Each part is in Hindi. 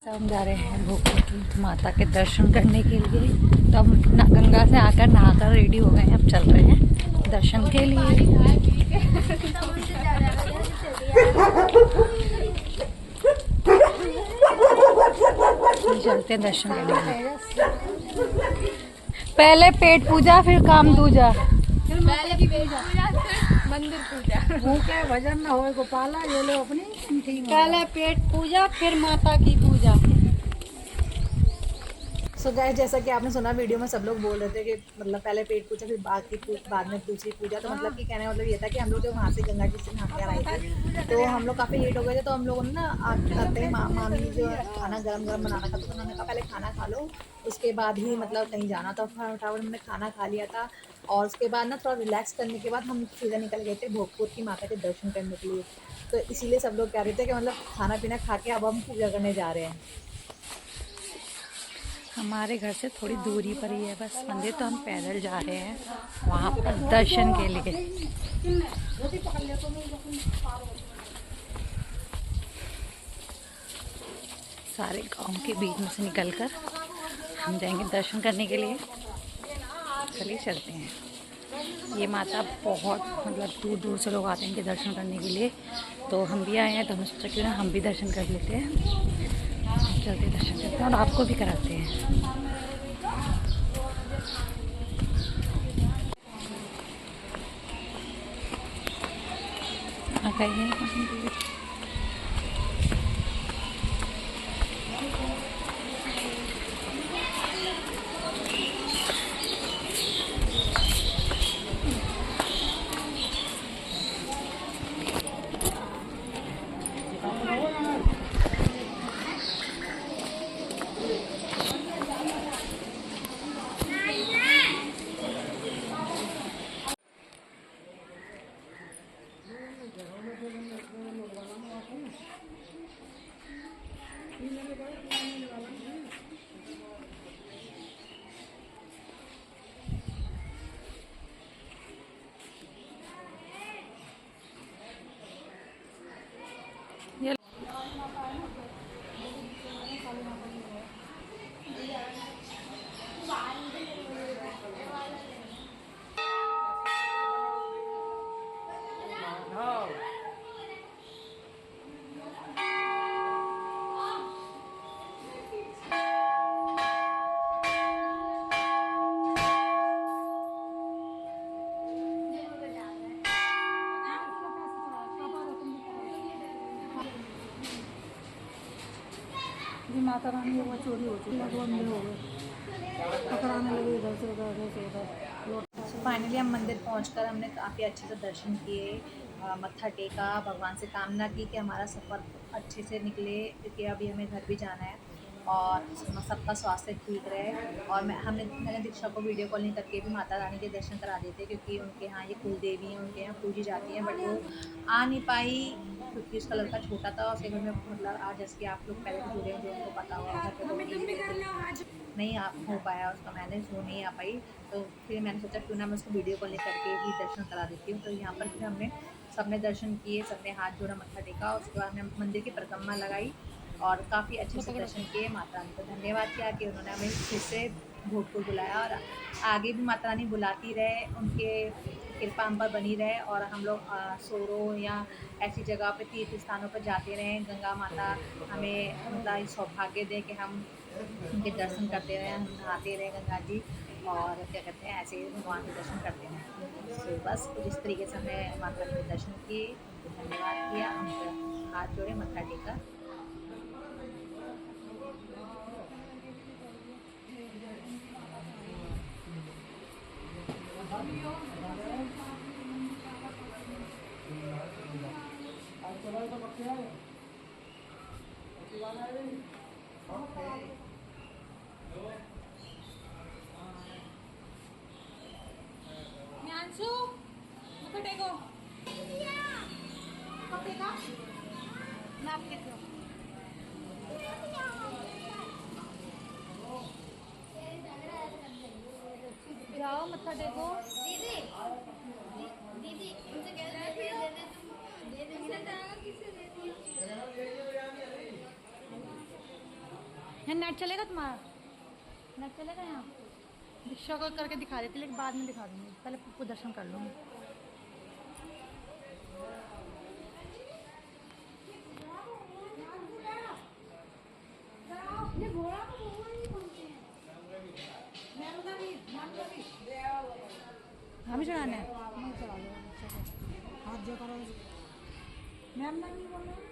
तो हम जा रहे हैं भोगपुर माता के दर्शन करने के लिए। तो हम गंगा से आकर नहाकर रेडी हो गए हैं, अब चल रहे हैं दर्शन के लिए। चलते हैं दर्शन करने के लिए। पहले पेट पूजा फिर काम दूजा। पहले पेट पूजा फिर मंदिर पूजा। भूखे भजन न हो गोपाला ये लो अपनी। पहले पेट पूजा फिर माता की पूजा। सो गाइस, जैसा कि आपने सुना वीडियो में सब लोग बोल रहे थे कि मतलब पहले पेट पूजा फिर बाद में दूसरी पूजा। तो मतलब कि कहने का मतलब ये था कि हम लोग जो वहाँ से गंगा जी से नहा कर आए थे तो हम लोग काफ़ी लेट हो गए थे। तो हम लोगों ने ना आते ही मामी जो खाना गरम गरम बनाना था तो उन्होंने कहा पहले खाना खा लो, उसके बाद ही मतलब कहीं जाना। तो फटाफट हमने खाना खा लिया था और उसके बाद ना थोड़ा रिलैक्स करने के बाद हम सीधा निकल गए थे भोगपुर की माता के दर्शन करने के लिए। तो इसीलिए सब लोग कह रहे थे कि मतलब खाना पीना खा के अब हम पूजा करने जा रहे हैं। हमारे घर से थोड़ी दूरी पर ही है बस मंदिर, तो हम पैदल जा रहे हैं वहाँ पर दर्शन के लिए। सारे गांव के बीच में से निकलकर हम जाएंगे दर्शन करने के लिए। चलिए चलते हैं। ये माता बहुत मतलब दूर दूर से लोग आते हैं इनके दर्शन करने के लिए। तो हम भी आए हैं तो हमने सोचा क्यों ना हम भी दर्शन कर लेते हैं। चलते दर्शन करते हैं और आपको भी कराते हैं। माता रानी वो चोरी हो चुकी है, अंधे हो गए, पकड़ाने लगे इधर से उधर। फाइनली हम मंदिर पहुंचकर हमने काफ़ी अच्छे से दर्शन किए, मत्था टेका, भगवान से कामना की कि हमारा सफ़र अच्छे से निकले क्योंकि अभी हमें घर भी जाना है और सबका स्वास्थ्य ठीक रहे। और मैंने दीक्षा को वीडियो कॉलिंग करके भी माता रानी के दर्शन करा देते क्योंकि उनके यहाँ ये कुल देवी हैं, उनके यहाँ पूजी जाती हैं। बट वो आ नहीं पाई क्योंकि उसका लड़का छोटा था और उसके घर में मतलब आज जैसे कि आप लोग पहले से जुड़े हैं जो उनको पता हुआ घर पर नहीं हो पाया उसका मैनेज, वो नहीं आ पाई। तो फिर मैंने सोचा क्यों ना मैं उसको वीडियो कॉलिंग करके ही दर्शन करा देती हूँ। तो यहाँ पर फिर हमने सबने दर्शन किए, सबने हाथ जोड़ा, मत्था टेका। उसके बाद हमने मंदिर की परिक्रमा लगाई और काफ़ी अच्छे से दर्शन किए। माता रानी को धन्यवाद किया कि उन्होंने हमें फिर से भोगपुर बुलाया और आगे भी माता रानी बुलाती रहे, उनके कृपा हम पर बनी रहे और हम लोग सोरो या ऐसी जगह पे तीर्थ स्थानों पर जाते रहें। गंगा माता हमें मतलब सौभाग्य दें कि हम उनके दर्शन करते रहें, हम नहाते रहें गंगा जी और क्या कहते हैं ऐसे भगवान के दर्शन करते रहें। सो बस कुछ इस तरीके से हमने माता रानी के दर्शन किए, उनको धन्यवाद किया, उनके हाथ जोड़े, मत्था टेका। जाओ मत्था टेको। दीदी उनसे कह रहे दे दे यहाँ नेट चलेगा तुम्हारा? नेट चलेगा यहाँ? दीक्षा को करके दिखा देती, लेकिन बाद में दिखा दूँगी, पहले पप्पू दर्शन कर लूँगी। हम चढ़ाने हैं। हाथ जो करो मैम ना नहीं बोल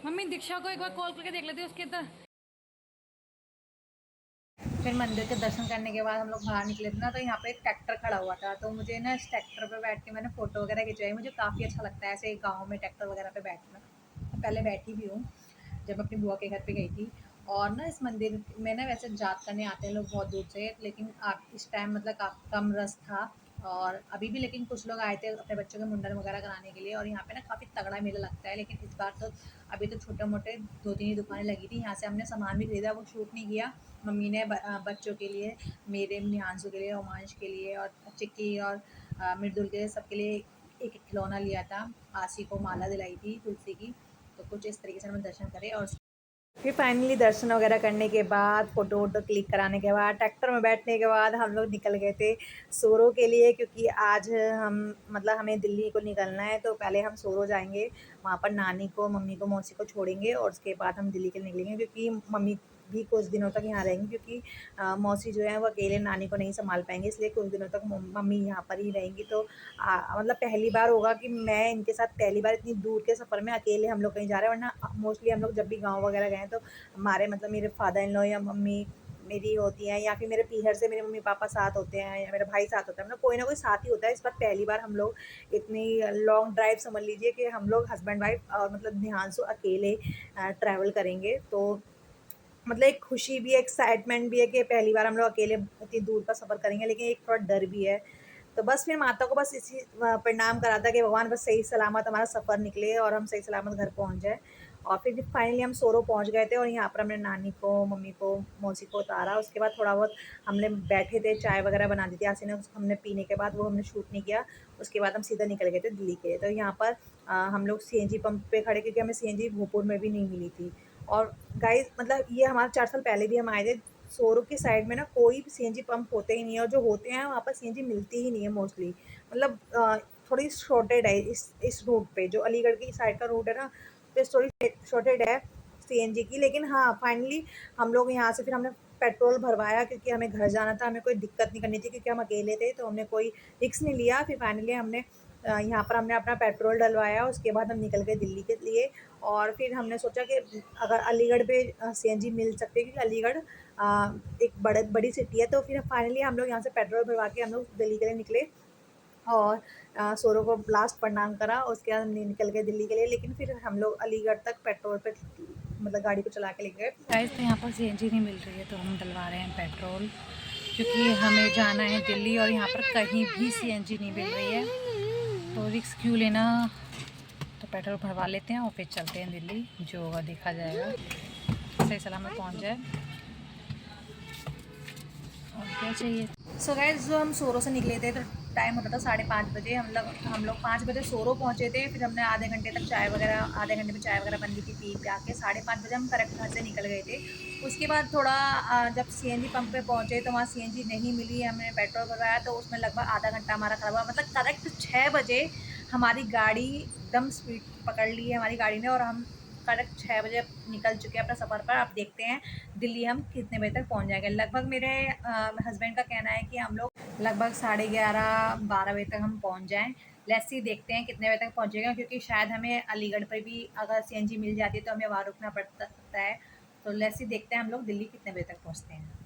मम्मी दीक्षा को एक बार कॉल करके देख लेती, उसके तो फिर मंदिर के दर्शन करने के बाद हम लोग बाहर निकले थे ना, तो यहाँ पे एक ट्रैक्टर खड़ा हुआ था, तो मुझे ना इस ट्रैक्टर पे बैठ के मैंने फ़ोटो वगैरह खिंचवाई। मुझे काफ़ी अच्छा लगता है ऐसे गाँव में ट्रैक्टर वगैरह पे बैठना। मैं पहले बैठी भी हूँ जब मैं अपनी बुआ के घर पे गई थी। और ना इस मंदिर में ना वैसे जात करने आते हैं लोग बहुत दूर से, लेकिन इस टाइम मतलब काफ़ी कम रश था। और अभी भी लेकिन कुछ लोग आए थे अपने बच्चों के मुंडन वगैरह कराने के लिए। और यहाँ पे ना काफ़ी तगड़ा मेला लगता है, लेकिन इस बार तो अभी तो छोटे मोटे 2-3 ही दुकानें लगी थी। यहाँ से हमने सामान भी खरीदा, वो शूट नहीं किया। मम्मी ने बच्चों के लिए, मेरे निहांशु के लिए, रोमांश के लिए और चिक्की और मृदुल के लिए, सबके लिए एक एक खिलौना लिया था। आसी को माला दिलाई थी तुलसी की। तो कुछ इस तरीके से हमने दर्शन करे। और फिर फाइनली दर्शन वगैरह करने के बाद, फ़ोटो वोटो क्लिक कराने के बाद, ट्रैक्टर में बैठने के बाद हम लोग निकल गए थे सोरो के लिए, क्योंकि आज हम मतलब हमें दिल्ली को निकलना है। तो पहले हम सोरो जाएंगे, वहाँ पर नानी को, मम्मी को, मौसी को छोड़ेंगे और उसके बाद हम दिल्ली के लिए निकलेंगे, क्योंकि मम्मी भी कुछ दिनों तक यहाँ रहेंगी, क्योंकि मौसी जो है वो अकेले नानी को नहीं संभाल पाएंगे, इसलिए कुछ दिनों तक मम्मी यहाँ पर ही रहेंगी। तो मतलब पहली बार होगा कि मैं इनके साथ पहली बार इतनी दूर के सफ़र में अकेले हम लोग कहीं जा रहे हैं, वरना मोस्टली हम लोग जब भी गाँव वगैरह गए हैं तो हमारे मतलब मेरे फादर इन लॉ या मम्मी मेरी होती हैं, या फिर मेरे पीहर से मेरे मम्मी पापा साथ होते हैं, या मेरा भाई साथ होता है, मतलब कोई ना कोई साथ ही होता है। इस बार पहली बार हम लोग इतनी लॉन्ग ड्राइव समझ लीजिए कि हम लोग हस्बैंड वाइफ और मतलब निहांशु अकेले ट्रैवल करेंगे। तो मतलब एक खुशी भी है, एक्साइटमेंट भी है कि पहली बार हम लोग अकेले इतनी दूर का सफ़र करेंगे, लेकिन एक थोड़ा डर भी है। तो बस फिर माता को बस इसी प्रणाम करा था कि भगवान बस सही सलामत हमारा सफ़र निकले और हम सही सलामत घर पहुंच जाए। और फिर फाइनली हम सोरो पहुंच गए थे, और यहाँ पर हमने नानी को, मम्मी को, मौसी को उतारा। उसके बाद थोड़ा बहुत हमने बैठे थे, चाय वगैरह बना दी थी आसी ने, हमने पीने के बाद वो हमने शूट नहीं किया। उसके बाद हम सीधा निकल गए थे दिल्ली के लिए। तो यहाँ पर हम लोग सीएनजी पंप पे खड़े, क्योंकि हमें सीएनजी भोजपुर में भी नहीं मिली थी। और गाइस मतलब ये हमारा 4 साल पहले भी हम आए थे। सोरो की साइड में ना कोई भी सीएनजी पंप होते ही नहीं है, और जो होते हैं वहाँ पर सीएनजी मिलती ही नहीं है मोस्टली। मतलब थोड़ी शॉर्टेड है इस रूट पे, जो अलीगढ़ की साइड का रूट है ना, तो थोड़ी शॉर्टेड है सीएनजी की। लेकिन हाँ, फाइनली हम लोग यहाँ से फिर हमने पेट्रोल भरवाया, क्योंकि हमें घर जाना था, हमें कोई दिक्कत नहीं करनी थी, क्योंकि हम अकेले थे, तो हमने कोई रिस्क नहीं लिया। फिर फाइनली हमने यहाँ पर हमने अपना पेट्रोल डलवाया। उसके बाद हम निकल गए दिल्ली के लिए। और फिर हमने सोचा कि अगर अलीगढ़ पे सीएनजी मिल सकते हैं, क्योंकि अलीगढ़ एक बड़ी सिटी है। तो फिर फाइनली हम लोग यहाँ से पेट्रोल भरवा के हम लोग दिल्ली के लिए निकले, और सोरो को लास्ट प्रणाम करा। उसके बाद हम निकल गए दिल्ली के लिए। लेकिन फिर हम लोग अलीगढ़ तक पेट्रोल पे मतलब गाड़ी को चला के ले गए। गाइस तो यहाँ पर सीएनजी नहीं मिल रही है, तो हम डलवा रहे हैं पेट्रोल, क्योंकि हमें जाना है दिल्ली और यहाँ पर कहीं भी सीएनजी नहीं मिल रही है। तो रिस्क क्यों लेना, तो पेट्रोल भरवा लेते हैं और फिर चलते हैं दिल्ली, जो होगा देखा जाएगा, सही सलामत पहुँच जाए और क्या चाहिए। सो गाइस, जो हम सोरो से निकले थे तो टाइम होता था 5:30 बजे। हम लोग 5 बजे सोरो पहुंचे थे। फिर हमने आधे घंटे में चाय वगैरह बन गई थी, पी पी के 5:30 बजे हम करेक्ट घर से निकल गए थे। उसके बाद थोड़ा जब सीएनजी पंप पे पहुंचे तो वहाँ सीएनजी नहीं मिली। हमने पेट्रोल भरवाया तो उसमें लगभग आधा घंटा हमारा खराब हुआ। मतलब करेक्ट 6 बजे हमारी गाड़ी एकदम स्पीड पकड़ ली है हमारी गाड़ी ने, और हम करेक्ट 6 बजे निकल चुके हैं अपने सफ़र पर। अब देखते हैं दिल्ली हम कितने बजे तक पहुंच जाएंगे। लगभग मेरे हस्बैंड का कहना है कि हम लोग लगभग 11:30-12 बजे तक हम पहुंच जाएं। लेट्स सी, देखते हैं कितने बजे तक पहुंचेगा, क्योंकि शायद हमें अलीगढ़ पर भी अगर सीएनजी मिल जाती है तो हमें वहाँ रुकना पड़ता है। तो लेट्स सी, देखते हैं हम लोग दिल्ली कितने बजे तक पहुँचते हैं।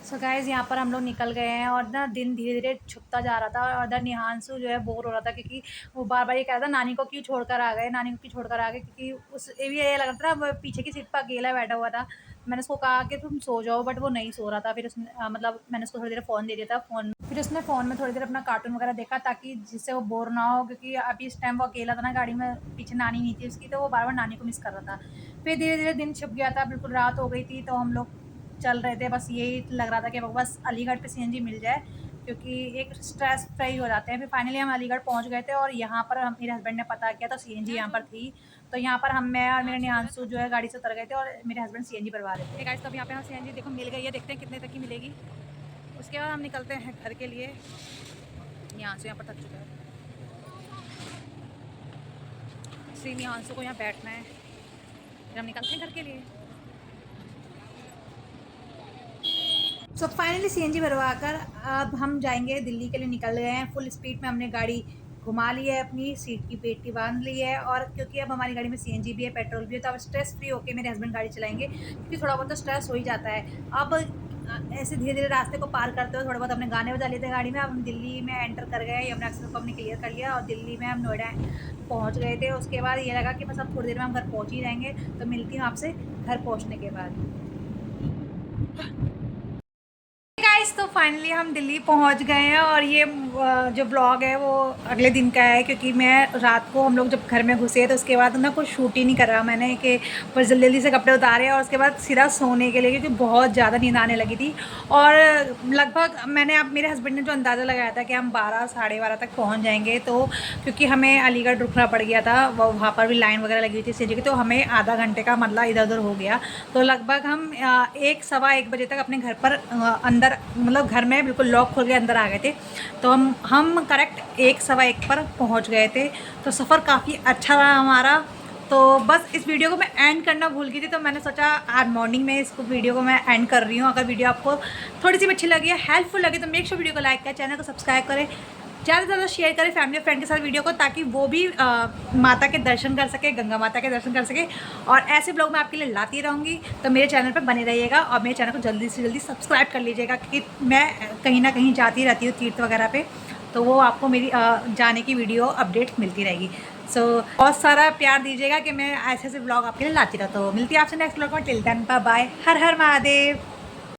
सो गाइज़, यहाँ पर हम लोग निकल गए हैं, और ना दिन धीरे धीरे छुपता जा रहा था। और इधर निहांशु जो है बोर हो रहा था, क्योंकि वो बार बार ये कह रहा था नानी को क्यों छोड़कर आ गए, नानी को क्यों छोड़कर आ गए, क्योंकि उस ये भी ये लग रहा था ना, वो पीछे की सीट पर अकेला बैठा हुआ था। मैंने उसको कहा कि तुम सो जाओ, बट वो नहीं सो रहा था। फिर उसने मतलब मैंने उसको थोड़ी देर फ़ोन दे दिया था। फिर उसने फ़ोन में थोड़ी देर अपना कार्टून वगैरह देखा, ताकि जिससे वो बोर ना हो, क्योंकि अभी इस टाइम वो अकेला था ना गाड़ी में, पीछे नानी नहीं थी उसकी, तो वो बार बार नानी को मिस कर रहा था। फिर धीरे धीरे दिन छुप गया था, बिल्कुल रात हो गई थी, तो हम लोग चल रहे थे। बस यही लग रहा था कि बस अलीगढ़ पे सीएनजी मिल जाए, क्योंकि एक स्ट्रेस फ्री हो जाते हैं। फिर फाइनली हम अलीगढ़ पहुंच गए थे, और यहाँ पर हम, मेरे हस्बैंड ने पता किया तो सीएनजी यहाँ पर थी। तो यहाँ पर मैं और मेरे नियांशु जो है गाड़ी से उतर गए थे, और मेरे हस्बैंड सीएनजी भरवा रहे थे। गाइस, तो अब यहाँ पे हम सीएनजी देखो मिल गई है, देखते हैं कितने तक की मिलेगी। उसके बाद हम निकलते हैं घर के लिए। यहाँ से यहाँ पर थक चुका है, इसलिए नियांशु को यहाँ बैठना है। फिर हम निकलते हैं घर के लिए। सो फाइनली सीएनजी भरवा कर अब हम जाएंगे दिल्ली के लिए, निकल गए हैं। फुल स्पीड में हमने गाड़ी घुमा ली है, अपनी सीट की पेटी बांध ली है, और क्योंकि अब हमारी गाड़ी में सीएनजी भी है, पेट्रोल भी है, तो अब स्ट्रेस फ्री होकर मेरे हस्बैंड गाड़ी चलाएंगे, क्योंकि थोड़ा बहुत तो स्ट्रेस हो ही जाता है। अब ऐसे धीरे धीरे रास्ते को पार करते हुए थोड़ा बहुत हमने गाने बजा लिए थे गाड़ी में। अब हम दिल्ली में एंटर कर गए, यमुना एक्सप्रेस को हमने क्लियर कर लिया, और दिल्ली में हम नोएडा पहुँच गए थे। उसके बाद ये लगा कि बस अब थोड़ी देर में हम घर पहुँच ही जाएंगे। तो मिलती हूँ आपसे घर पहुँचने के बाद। गाइस, तो फाइनली हम दिल्ली पहुंच गए हैं, और ये जो ब्लॉग है वो अगले दिन का है, क्योंकि मैं रात को, हम लोग जब घर में घुसे तो उसके बाद ना कुछ शूट ही नहीं करा मैंने, कि बस जल्दी जल्दी से कपड़े उतारे और उसके बाद सीधा सोने के लिए, क्योंकि बहुत ज़्यादा नींद आने लगी थी। और लगभग मैंने, अब मेरे हस्बैंड ने जो अंदाज़ा लगाया था कि हम 12 साढ़े 12 तक पहुँच जाएंगे, तो क्योंकि हमें अलीगढ़ रुकना पड़ गया था, वहाँ पर भी लाइन वगैरह लगी हुई थी सीएनजी की, तो हमें आधा घंटे का मतलब इधर उधर हो गया। तो लगभग हम 1 सवा 1 बजे तक अपने घर पर अंदर, मतलब घर में बिल्कुल लॉक खोल के अंदर आ गए थे। तो हम करेक्ट 1 सवा 1 पर पहुंच गए थे। तो सफ़र काफ़ी अच्छा रहा हमारा। तो बस इस वीडियो को मैं एंड करना भूल गई थी, तो मैंने सोचा आज मॉर्निंग में इसको वीडियो को मैं एंड कर रही हूँ। अगर वीडियो आपको थोड़ी सी अच्छी लगी है, हेल्पफुल लगी, तो मेक श्योर वीडियो को लाइक करें, चैनल को सब्सक्राइब करें, ज़्यादा से ज़्यादा शेयर करें फैमिली और फ्रेंड के साथ वीडियो को, ताकि वो भी माता के दर्शन कर सके, गंगा माता के दर्शन कर सके। और ऐसे ब्लॉग मैं आपके लिए लाती रहूँगी, तो मेरे चैनल पर बने रहिएगा, और मेरे चैनल को जल्दी से जल्दी सब्सक्राइब कर लीजिएगा, क्योंकि मैं कहीं ना कहीं जाती रहती हूँ तीर्थ वगैरह पे, तो वो आपको मेरी जाने की वीडियो अपडेट मिलती रहेगी। सो बहुत सारा प्यार दीजिएगा कि मैं ऐसे ऐसे ब्लॉग आपके लिए लाती रहता हूँ। मिलती है आपसे नेक्स्ट ब्लॉग में। Till then bye bye. हर हर महादेव।